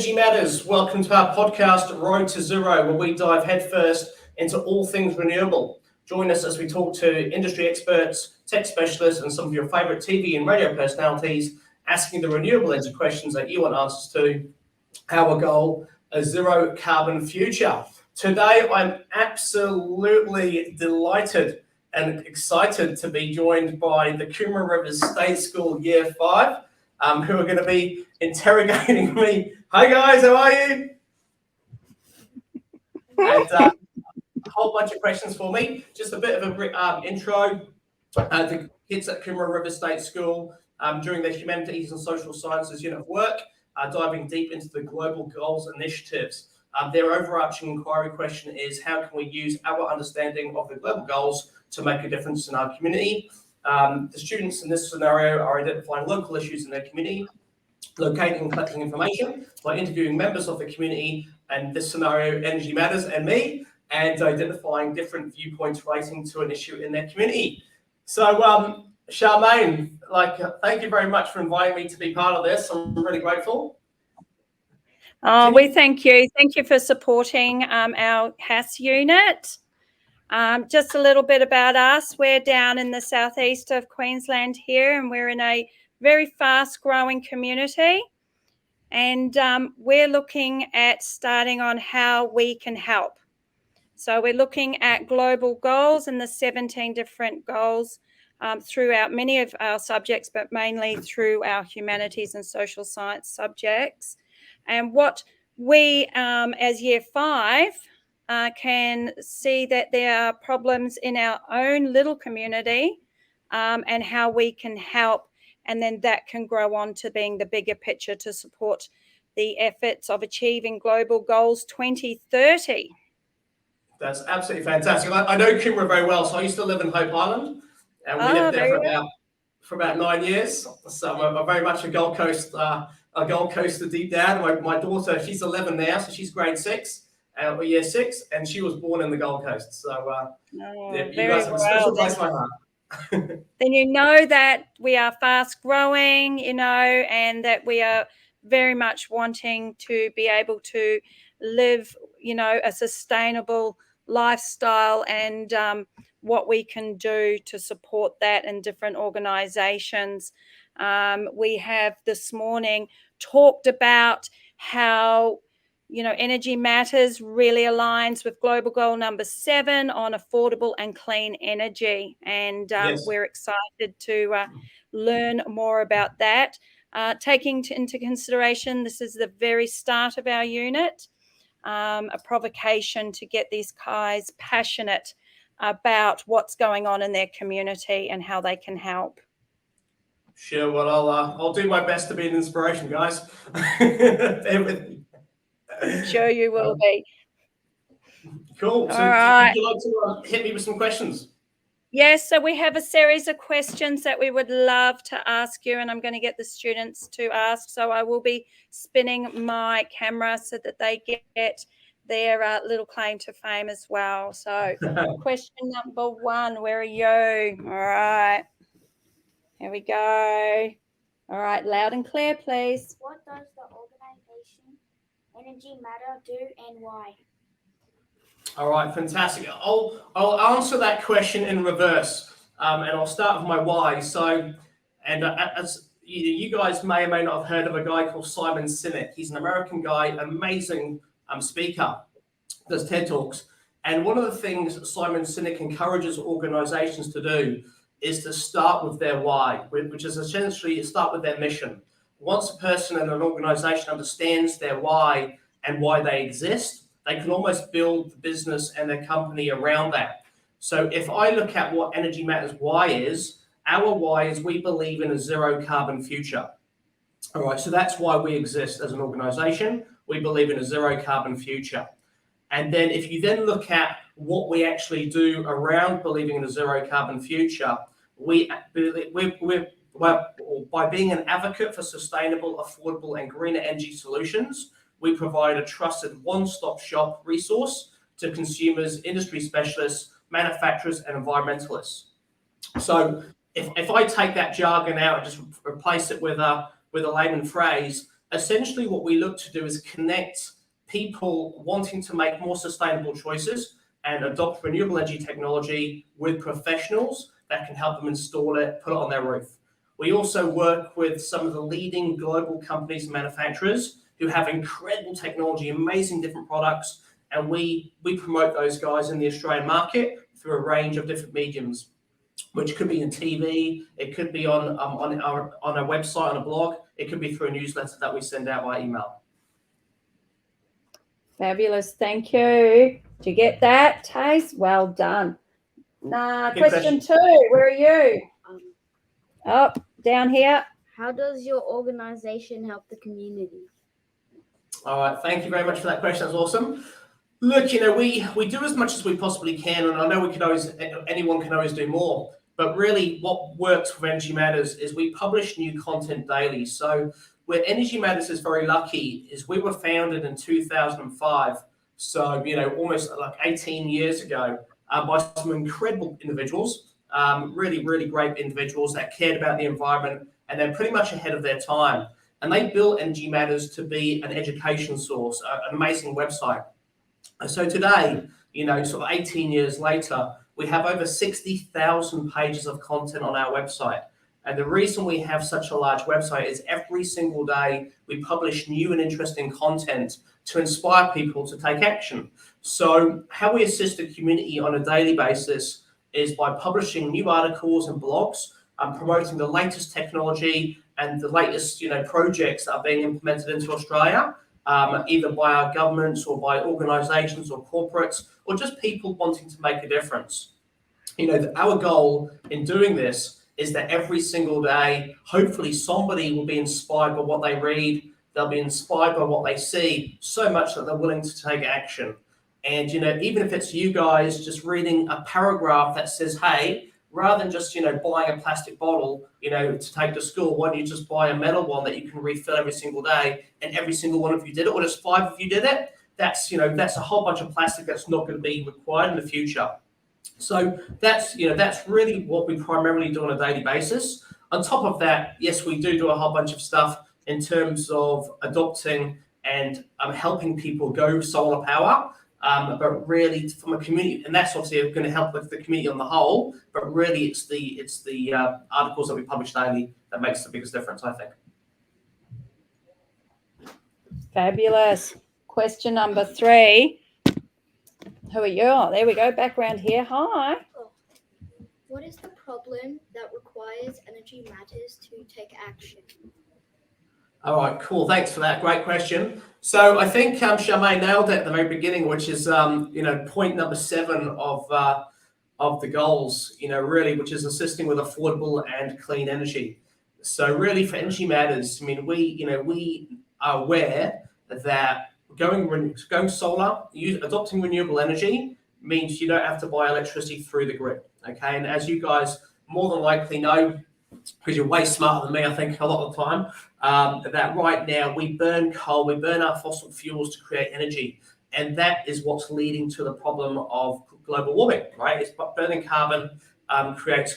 Energy Matters. Welcome to our podcast, Road to Zero, where we dive headfirst into all things renewable. Join us as we talk to industry experts, tech specialists, and some of your favorite TV and radio personalities, asking the renewable energy questions that you want answers to. Our goal, a zero carbon future. Today, I'm absolutely delighted and excited to be joined by the Coomera State School Year 5, who are going to be interrogating me. Hi guys, how are you? And a whole bunch of questions for me. Just a bit of a intro. The kids at Coomera State School during their Humanities and Social Sciences unit of work are diving deep into the global goals initiatives. Their overarching inquiry question is, how can we use our understanding of the global goals to make a difference in our community? The students in this scenario are identifying local issues in their community, locating and collecting information by interviewing members of the community, and this scenario, Energy Matters and me, and identifying different viewpoints relating to an issue in their community. So, Charmaine, thank you very much for inviting me to be part of this. I'm really grateful. We thank you. Thank you for supporting our HAS unit. Just a little bit about us. We're down in the southeast of Queensland here, and we're in a very fast growing community. And we're looking at starting on how we can help. So we're looking at global goals and the 17 different goals throughout many of our subjects, but mainly through our humanities and social science subjects. And what we, as Year 5, can see that there are problems in our own little community and how we can help. And then that can grow on to being the bigger picture to support the efforts of achieving Global Goals 2030. That's absolutely fantastic. I know Coomera very well. So I used to live in Hope Island, and we lived there for about 9 years. So I'm very much a Gold Coaster deep down. My daughter, she's 11 now, so she's grade 6, year 6, and she was born in the Gold Coast. So you guys have a special place in my heart. Then you know that we are fast growing, and that we are very much wanting to be able to live, a sustainable lifestyle, and what we can do to support that in different organizations. We have this morning talked about how Energy Matters really aligns with Global Goal number 7 on affordable and clean energy. And yes, we're excited to learn more about that. Taking into consideration, this is the very start of our unit, a provocation to get these guys passionate about what's going on in their community and how they can help. Sure. Well, I'll do my best to be an inspiration, guys. Bear with me. Sure you will be. Cool. So would you like to hit me with some questions? Yes, so we have a series of questions that we would love to ask you, and I'm going to get the students to ask. So I will be spinning my camera so that they get their little claim to fame as well. So question number 1, where are you? All right. Here we go. All right, loud and clear, please. What does the organization Energy Matter do and why? All right, fantastic. I'll answer that question in reverse, and I'll start with my why. So, as you guys may or may not have heard of a guy called Simon Sinek. He's an American guy, amazing speaker, does TED Talks. And one of the things Simon Sinek encourages organizations to do is to start with their why, which is essentially start with their mission. Once a person and an organization understands their why and why they exist, they can almost build the business and their company around that. So if I look at what Energy Matters why is, our why is we believe in a zero carbon future. All right, so that's why we exist as an organization. We believe in a zero carbon future. And then if you then look at what we actually do around believing in a zero carbon future, by being an advocate for sustainable, affordable, and greener energy solutions, we provide a trusted one-stop shop resource to consumers, industry specialists, manufacturers, and environmentalists. So if I take that jargon out and just replace it with a layman phrase, essentially what we look to do is connect people wanting to make more sustainable choices and adopt renewable energy technology with professionals that can help them install it, put it on their roof. We also work with some of the leading global companies and manufacturers who have incredible technology, amazing different products, and we promote those guys in the Australian market through a range of different mediums, which could be in TV, it could be on our website, on a blog, it could be through a newsletter that we send out by email. Fabulous. Thank you. Did you get that, Taze? Well done. Question 2. Where are you? Down here. How does your organization help the community? All right, thank you very much for that question. That's awesome. Look, we do as much as we possibly can, and I know anyone can always do more. But really, what works with Energy Matters is we publish new content daily. So where Energy Matters is very lucky is we were founded in 2005. So, almost like 18 years ago by some incredible individuals, really, really great individuals that cared about the environment, and they're pretty much ahead of their time. And they built Energy Matters to be an education source, an amazing website. So today, sort of 18 years later, we have over 60,000 pages of content on our website. And the reason we have such a large website is every single day we publish new and interesting content to inspire people to take action. So how we assist the community on a daily basis is by publishing new articles and blogs, promoting the latest technology and the latest projects that are being implemented into Australia, either by our governments or by organisations or corporates, or just people wanting to make a difference. Our goal in doing this is that every single day, hopefully somebody will be inspired by what they read, they'll be inspired by what they see, so much that they're willing to take action. And, even if it's you guys just reading a paragraph that says, hey, rather than just, buying a plastic bottle, to take to school, why don't you just buy a metal one that you can refill every single day, and every single one of you did it, or just 5 of you did it? That's a whole bunch of plastic that's not going to be required in the future. So that's really what we primarily do on a daily basis. On top of that, yes, we do a whole bunch of stuff in terms of adopting and helping people go solar power. But really from a community, and that's obviously going to help with the community on the whole, but really it's the articles that we publish daily that makes the biggest difference, I think. Fabulous. Question number 3. Who are you? Oh, there we go. Back around here. Hi. What is the problem that requires Energy Matters to take action? All right, cool. Thanks for that. Great question. So I think Charmaine nailed it at the very beginning, which is point number 7 of the goals. Really, which is assisting with affordable and clean energy. So really, for Energy Matters, we are aware that going solar, adopting renewable energy means you don't have to buy electricity through the grid. Okay, and as you guys more than likely know, because you're way smarter than me, I think, a lot of the time, that right now we burn coal, we burn our fossil fuels to create energy. And that is what's leading to the problem of global warming, right? It's burning carbon creates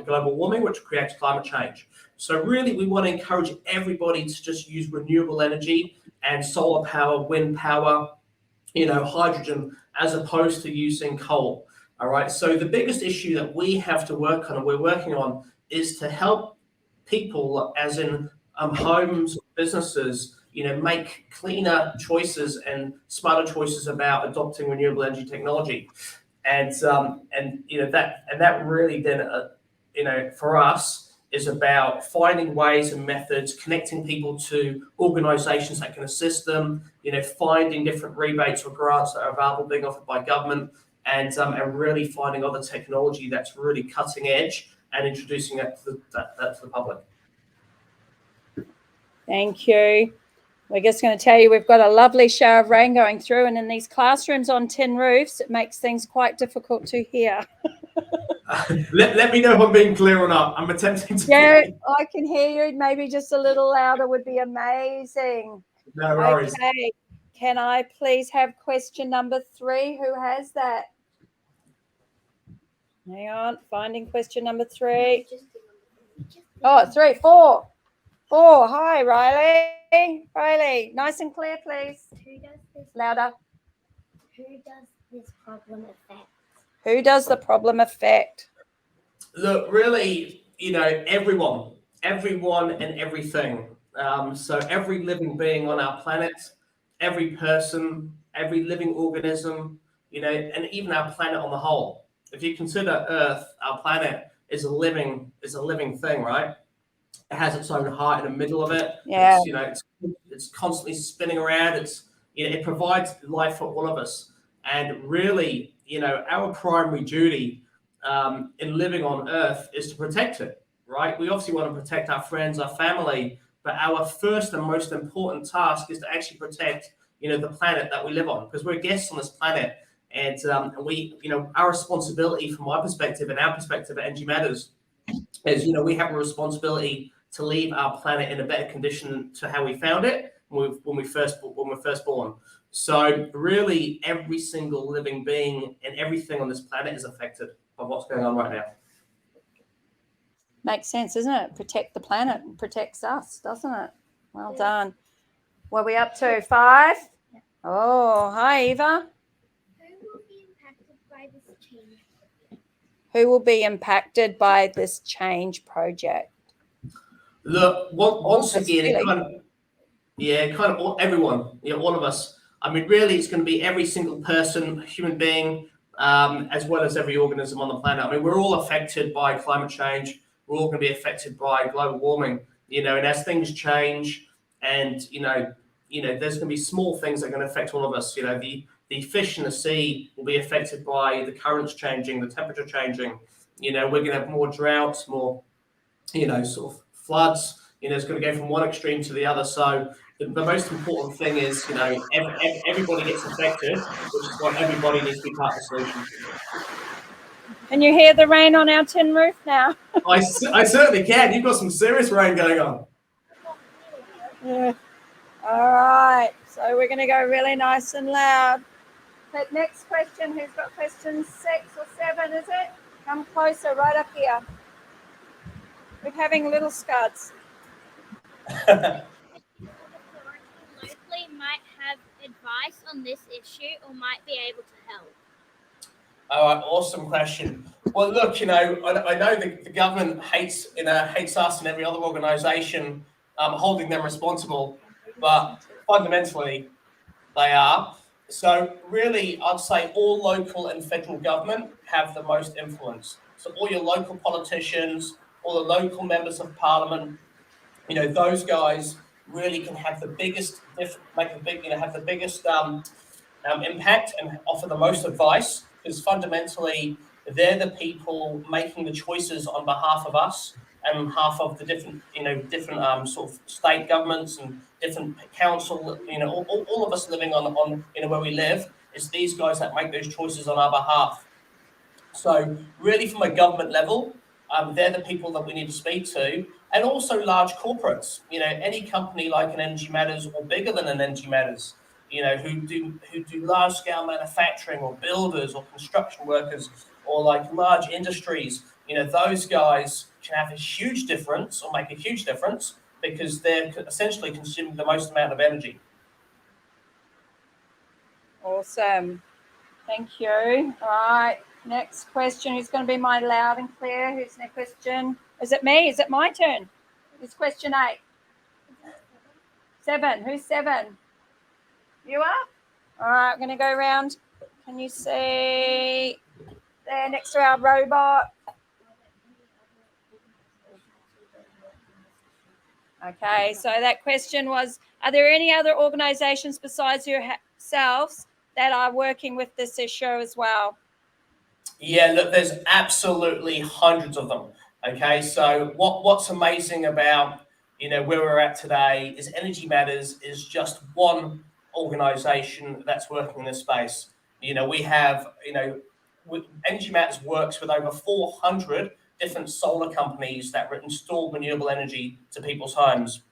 global warming, which creates climate change. So really, we want to encourage everybody to just use renewable energy and solar power, wind power, hydrogen, as opposed to using coal. All right. So the biggest issue that we have to work on, and we're working on, is to help people, as in homes, businesses, make cleaner choices and smarter choices about adopting renewable energy technology. And that really then, for us, is about finding ways and methods, connecting people to organisations that can assist them, finding different rebates or grants that are available being offered by government, and really finding other technology that's really cutting edge and introducing that to the public. Thank you. We're just going to tell you we've got a lovely shower of rain going through, and in these classrooms on tin roofs, it makes things quite difficult to hear. Let me know if I'm being clear or not. I'm attempting to. Yeah, I can hear you. Maybe just a little louder would be amazing. No worries. Okay. Can I please have question number 3? Who has that? Hang on. Finding question number 3. Oh, 3, 4. 4. Hi, Riley. Riley, nice and clear, please. Who does this? Louder. Who does this problem affect? Who does the problem affect? Look, really, everyone and everything. So every living being on our planet, every person, every living organism, and even our planet on the whole. If you consider Earth, our planet is a living thing, right? It has its own heart in the middle of it. Yeah. It's constantly spinning around. It provides life for all of us. And really, our primary duty in living on Earth is to protect it, right? We obviously want to protect our friends, our family, but our first and most important task is to actually protect, the planet that we live on, because we're guests on this planet. And we, our responsibility from my perspective and our perspective at Energy Matters is, we have a responsibility to leave our planet in a better condition to how we found it when we're first born. So really, every single living being and everything on this planet is affected by what's going on right now. Makes sense, isn't it? Protect the planet protects us, doesn't it? Well done. What are we up to? 5? Yeah. Oh, hi, Eva. Who will be impacted by this change? Who will be impacted by this change project? Look, once again, really- kind of everyone, all of us. I mean, really, it's going to be every single person, human being, as well as every organism on the planet. I mean, we're all affected by climate change. We're all going to be affected by global warming, and as things change, and there's going to be small things that are going to affect all of us. The fish in the sea will be affected by the currents changing, the temperature changing. We're going to have more droughts, more, sort of floods. It's going to go from one extreme to the other. So the most important thing is, everybody gets affected, which is why everybody needs to be part of the solution. Can you hear the rain on our tin roof now? I certainly can. You've got some serious rain going on. Yeah. All right. So we're going to go really nice and loud. But next question, who's got question 6 or 7, is it? Come closer, right up here. We're having little scuds. Locally might have advice on this issue or might be able to help. All right, awesome question. Well, look, I know the government hates us and every other organisation holding them responsible, but fundamentally they are. So really, I'd say all local and federal government have the most influence. So all your local politicians, all the local members of parliament, those guys really can have the biggest, have the biggest impact and offer the most advice, because fundamentally they're the people making the choices on behalf of us and on behalf of the different sort of state governments and different council, all of us living on where we live. It's these guys that make those choices on our behalf. So really, from a government level, they're the people that we need to speak to, and also large corporates. Any company like an Energy Matters or bigger than an Energy Matters, who do large scale manufacturing, or builders or construction workers, or like large industries. Those guys can have a huge difference or make a huge difference because they're essentially consuming the most amount of energy. Awesome. Thank you. All right. Next question. Who's going to be my loud and clear? Who's next question? Is it me? Is it my turn? It's question 8. 7. Who's 7? You are? All right. I'm going to go around. Can you see there next to our robot? Okay. So that question was, are there any other organisations besides yourselves that are working with this issue as well? Yeah, look, there's absolutely hundreds of them. Okay, so what's amazing about where we're at today is Energy Matters is just one organisation that's working in this space. We have Energy Matters works with over 400 different solar companies that install renewable energy to people's homes.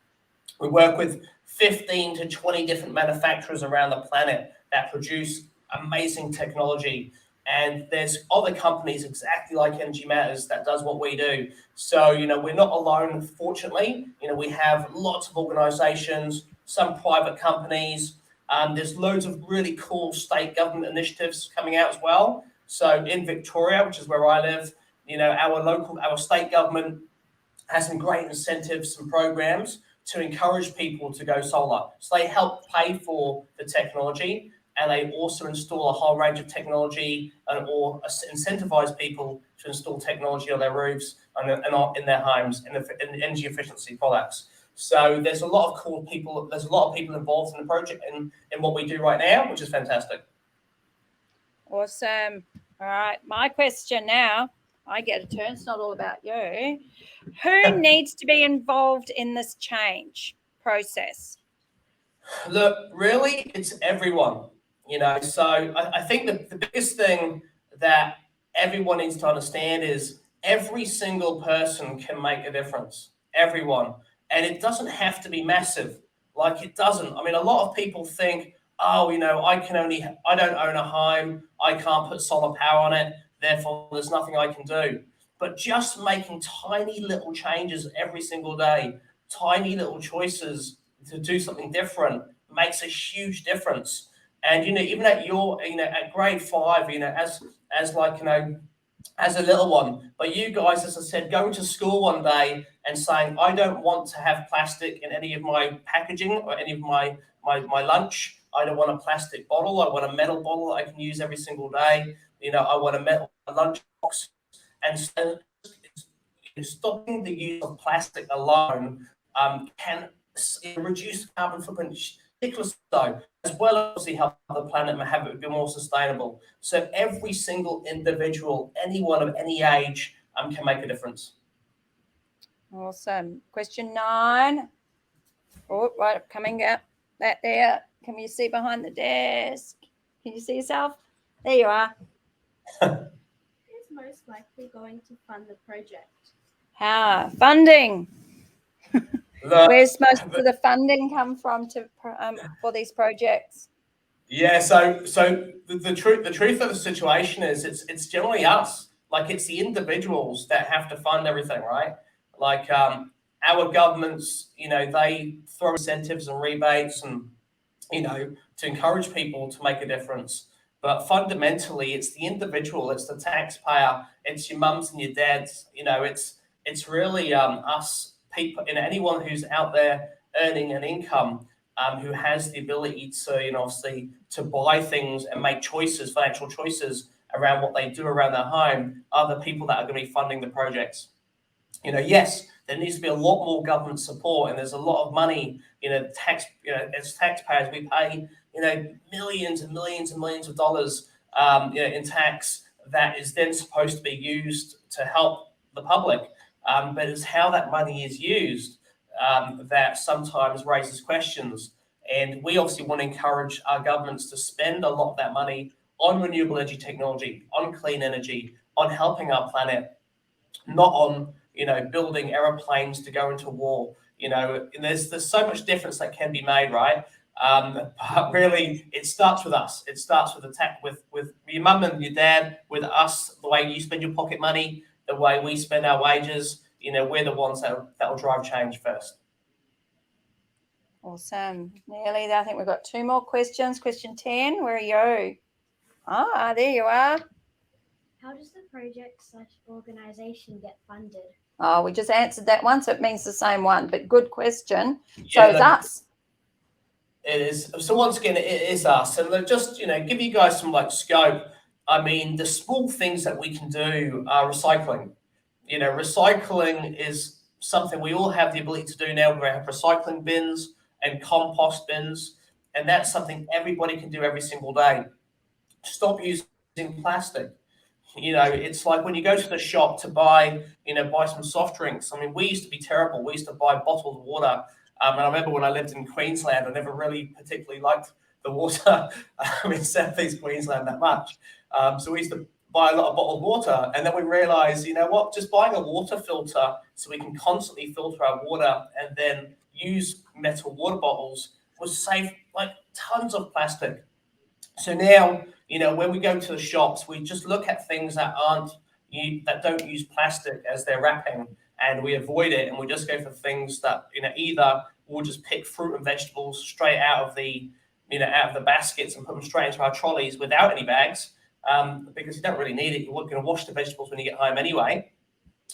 We work with 15 to 20 different manufacturers around the planet that produce amazing technology. And there's other companies exactly like Energy Matters that does what we do. So, we're not alone, fortunately. We have lots of organizations, some private companies. There's loads of really cool state government initiatives coming out as well. So in Victoria, which is where I live, our state government has some great incentives and programs to encourage people to go solar. So they help pay for the technology, and they also install a whole range of technology or incentivize people to install technology on their roofs and in their homes in energy efficiency products. So there's a lot of cool people. There's a lot of people involved in the project in what we do right now, which is fantastic. Awesome. All right, my question now. I get a turn. It's not all about you. Who needs to be involved in this change process? Look, really, it's everyone. So I think the biggest thing that everyone needs to understand is every single person can make a difference. Everyone. And it doesn't have to be massive. Like, it doesn't. I mean, a lot of people think, oh, I don't own a home, I can't put solar power on it, therefore there's nothing I can do. But just making tiny little changes every single day, tiny little choices to do something different makes a huge difference. And even at at grade 5, as a little one, but you guys, as I said, going to school one day and saying, I don't want to have plastic in any of my packaging or any of my lunch. I don't want a plastic bottle. I want a metal bottle that I can use every single day. I want a metal lunch box. And so stopping the use of plastic alone can reduce carbon footprint ridiculously so, as well as help the planet and have it be more sustainable. So every single individual, anyone of any age, can make a difference. Awesome. Question 9. Oh, right, coming up. That there. Can you see behind the desk? Can you see yourself? There you are. Who's most likely going to fund the project? Funding. Where's most of the funding come from for these projects? Yeah, so the truth of the situation is it's generally us. Like, it's the individuals that have to fund everything, right? Like, our governments, they throw incentives and rebates and to encourage people to make a difference. But fundamentally, it's the individual, it's the taxpayer, it's your mums and your dads. It's really us people, anyone who's out there earning an income, who has the ability to, obviously, to buy things and make choices, financial choices around what they do around their home, are the people that are going to be funding the projects. Yes, there needs to be a lot more government support, and there's a lot of money, as taxpayers, we pay, millions and millions and millions of dollars, in tax that is then supposed to be used to help the public. But it's how that money is used that sometimes raises questions. And we obviously want to encourage our governments to spend a lot of that money on renewable energy technology, on clean energy, on helping our planet, not on building aeroplanes to go into war. And there's so much difference that can be made, right? But really, it starts with us. It starts with your mum and your dad, with us, the way you spend your pocket money, the way we spend our wages. We're the ones that will drive change first. Awesome. Nearly. I think we've got 2 more questions. Question 10. Where are you? There you are. How does the project/organization get funded? Oh, we just answered that one, so it means the same one, but good question. Yeah, so it's us. It is. So once again, it is us. And just, give you guys some scope. I mean, the small things that we can do are recycling. Recycling is something we all have the ability to do now. We have recycling bins and compost bins, and that's something everybody can do every single day. Stop using plastic. It's like when you go to the shop to buy some soft drinks. I mean, we used to be terrible. We used to buy bottled water. And I remember when I lived in Queensland, I never really particularly liked the water in Southeast Queensland that much. So we used to buy a lot of bottled water. And then we realized, just buying a water filter so we can constantly filter our water and then use metal water bottles would save tons of plastic. So now, when we go to the shops, we just look at things that that don't use plastic as their wrapping, and we avoid it, and we just go for things that, either we'll just pick fruit and vegetables straight out of the baskets and put them straight into our trolleys without any bags, because you don't really need it. You're going to wash the vegetables when you get home anyway,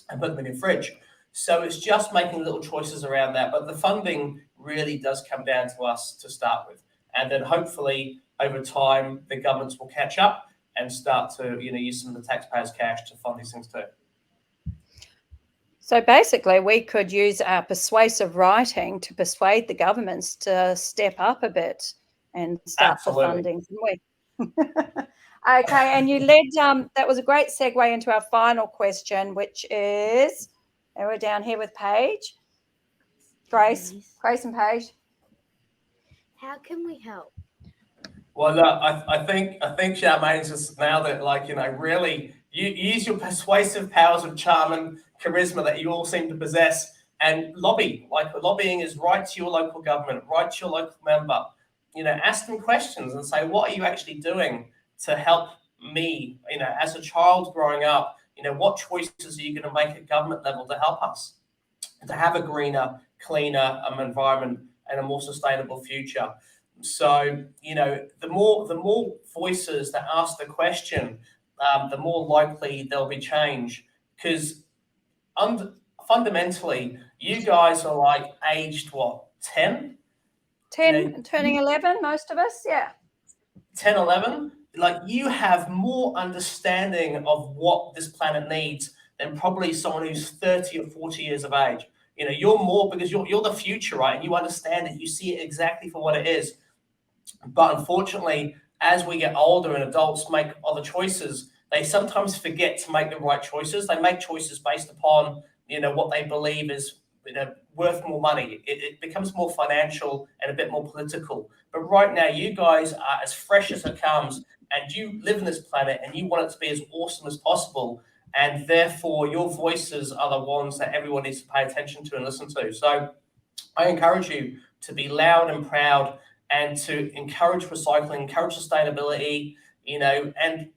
and put them in your fridge. So it's just making little choices around that. But the funding really does come down to us to start with. And then hopefully over time, the governments will catch up and start to, use some of the taxpayers' cash to fund these things too. So basically, we could use our persuasive writing to persuade the governments to step up a bit and start the funding, couldn't we? Okay, and you led, that was a great segue into our final question, which is, and we're down here with Paige. Grace and Paige. How can we help? Well, look, I think Charmaine's just nailed it. Really, you use your persuasive powers of charm and charisma that you all seem to possess, and lobby. Lobbying is right to your local government, right to your local member. Ask them questions and say, what are you actually doing to help me? As a child growing up, what choices are you going to make at government level to help us to have a greener, cleaner environment and a more sustainable future? So, the more voices that ask the question, the more likely there'll be change. Because fundamentally, you guys are aged what, 10? 10, turning 11, most of us, yeah. 10, 11. You have more understanding of what this planet needs than probably someone who's 30 or 40 years of age. You're more, because you're the future, right? And you understand it. You see it exactly for what it is. But unfortunately, as we get older and adults make other choices, they sometimes forget to make the right choices. They make choices based upon, what they believe is, worth more money. It becomes more financial and a bit more political. But right now, you guys are as fresh as it comes, and you live on this planet, and you want it to be as awesome as possible. And therefore, your voices are the ones that everyone needs to pay attention to and listen to. So I encourage you to be loud and proud, and to encourage recycling, encourage sustainability, and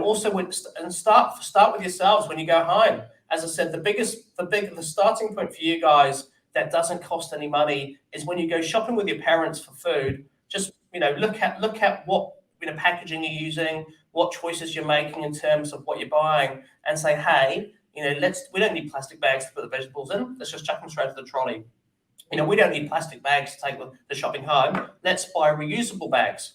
also start with yourselves when you go home. As I said, the starting point for you guys that doesn't cost any money is when you go shopping with your parents for food. Just look at what packaging you're using, what choices you're making in terms of what you're buying, and say, hey, we don't need plastic bags to put the vegetables in. Let's just chuck them straight to the trolley. We don't need plastic bags to take the shopping home. Let's buy reusable bags.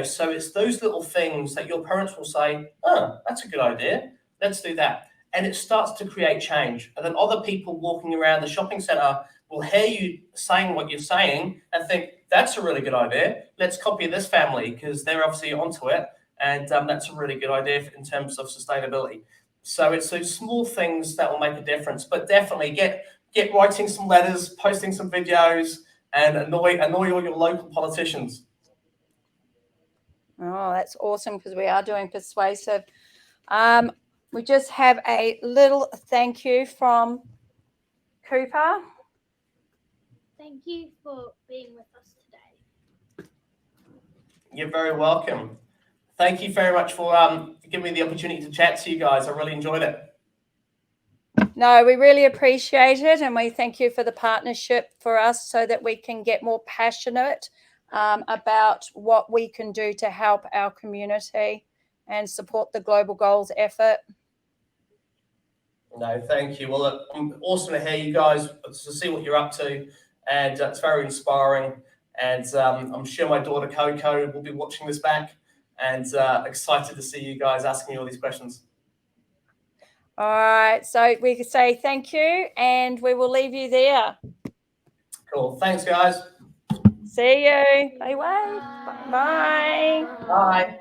So it's those little things that your parents will say, oh, that's a good idea. Let's do that. And it starts to create change. And then other people walking around the shopping centre will hear you saying what you're saying and think, that's a really good idea. Let's copy this family because they're obviously onto it. And that's a really good idea in terms of sustainability. So it's those small things that will make a difference. But definitely get writing some letters, posting some videos, and annoy all your local politicians. Oh, that's awesome, because we are doing persuasive. We just have a little thank you from Cooper. Thank you for being with us today. You're very welcome. Thank you very much for giving me the opportunity to chat to you guys. I really enjoyed it. No, we really appreciate it, and we thank you for the partnership for us so that we can get more passionate about what we can do to help our community and support the global goals effort. No, thank you. Well, awesome to hear you guys, to see what you're up to, and it's very inspiring. And I'm sure my daughter Coco will be watching this back, and excited to see you guys asking me all these questions. All right, so we could say thank you, and we will leave you there. Cool. Thanks, guys. See you. Bye, Wade. Bye. Bye.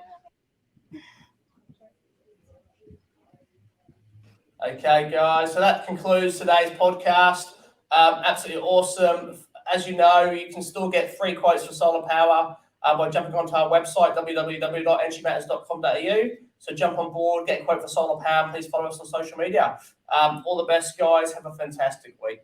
Okay, guys. So that concludes today's podcast. Absolutely awesome. As you know, you can still get free quotes for solar power by jumping onto our website, www.energymatters.com.au. So jump on board, get a quote for solar power, and please follow us on social media. All the best, guys. Have a fantastic week.